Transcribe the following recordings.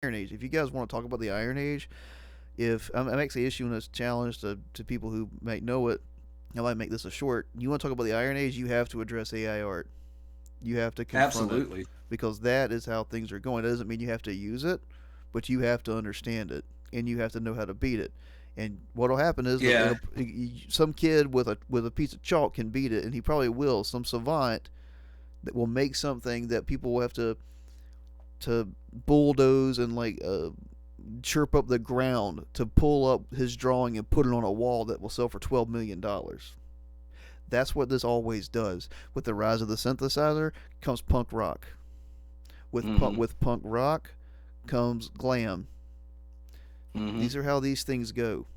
Iron Age. If you guys want to talk about the Iron Age, if I'm actually issuing this challenge to people who might know it, I might make this a short. You want to talk about the Iron Age, you have to address AI art. You have to confront it Absolutely. because that is how things are going. It doesn't mean you have to use it, but you have to understand it and you have to know how to beat it. And what'll happen is Yeah. some kid with a piece of chalk can beat it, and he probably will. Some savant that will make something that people will have to bulldoze and chirp up the ground to pull up his drawing and put it on a wall that will sell for $12 million. That's what this always does. With the rise of the synthesizer comes punk rock. Hmm. With punk rock comes glam. Hmm. These are how these things go.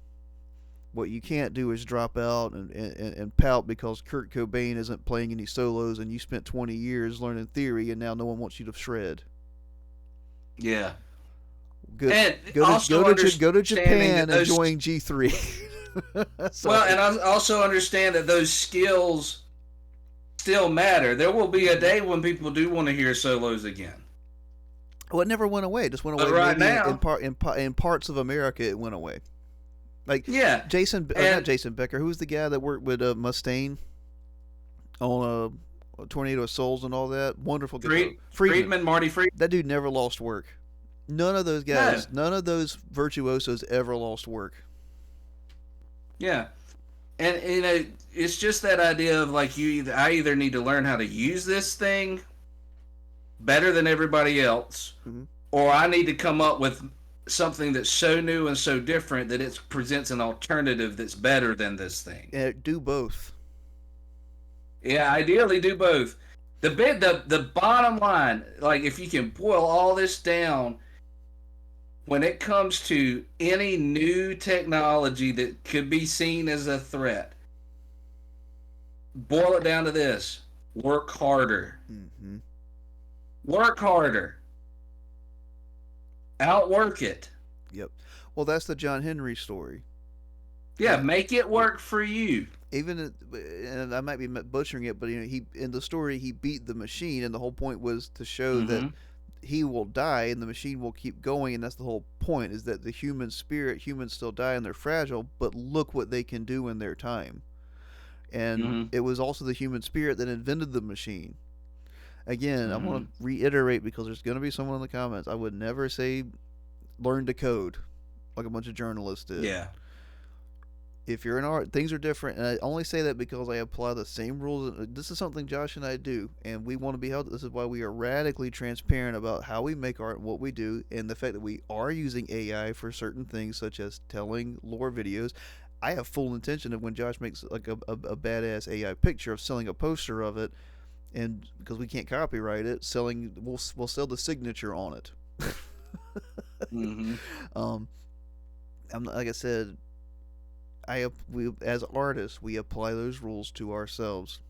What you can't do is drop out and pout because Kurt Cobain isn't playing any solos and you spent 20 years learning theory and now no one wants you to shred. Yeah. Go And go to also go to understanding Japan that and those, join G3. well, Sorry. and I also understand that those skills still matter. There will be a Mm-hmm. day when people do want to hear solos again. Well, it never went away. It just went But away. right Maybe now, in parts of America, it went away. Like yeah. Not And Jason Becker. Who's the guy that worked with Mustaine on Tornado of Souls and all that? Wonderful guitar. Friedman. Friedman, Marty Friedman. That dude never lost work. None of those No. guys, none of those virtuosos ever lost work. Yeah. And it's just that idea of like I either need to learn how to use this thing better than everybody else, Mm-hmm. or I need to come up with something that's so new and so different that it presents an alternative that's better than this thing. Do both. Yeah, ideally do both. The bottom line, like if you can boil all this down, when it comes to any new technology that could be seen as a threat, boil it down to this: work harder. Mm-hmm. Work harder. Outwork it. Yep. Well, that's the John Henry story. Yeah, That make it work for you. even and I might be butchering it, but he in the story he beat the machine, and the whole point was to show that Mm-hmm. he will die and the machine will keep going, and that's the whole point is that the human spirit, humans still die and they're fragile, but look what they can do in their time. And Mm-hmm. it was also the human spirit that invented the machine. Again, I Mm-hmm. want to reiterate because there's going to be someone in the comments. I would never say learn to code like a bunch of journalists did. Yeah. If you're an art, things are different, and I only say that because I apply the same rules. This is something Josh and I do, and we want to be held. This is why we are radically transparent about how we make art and what we do, and the fact that we are using AI for certain things, such as telling lore videos. I have full intention of when Josh makes like a badass AI picture of selling a poster of it, and because we can't copyright it, we'll sell the signature on it. Mm-hmm. um, like I said, we as artists we apply those rules to ourselves.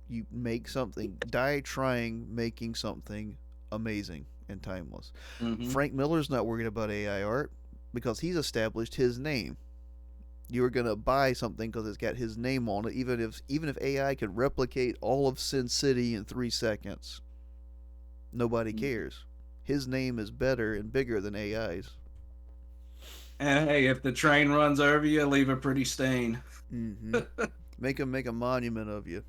You make something, die trying making something amazing and timeless. Mm-hmm. Frank Miller's not worried about AI art because he's established his name. You are gonna buy something because it's got his name on it, even if AI could replicate all of Sin City in 3 seconds. Nobody cares. His name is better and bigger than AI's. And hey, if the train runs over you, leave a pretty stain. Mm-hmm. Make him make a monument of you.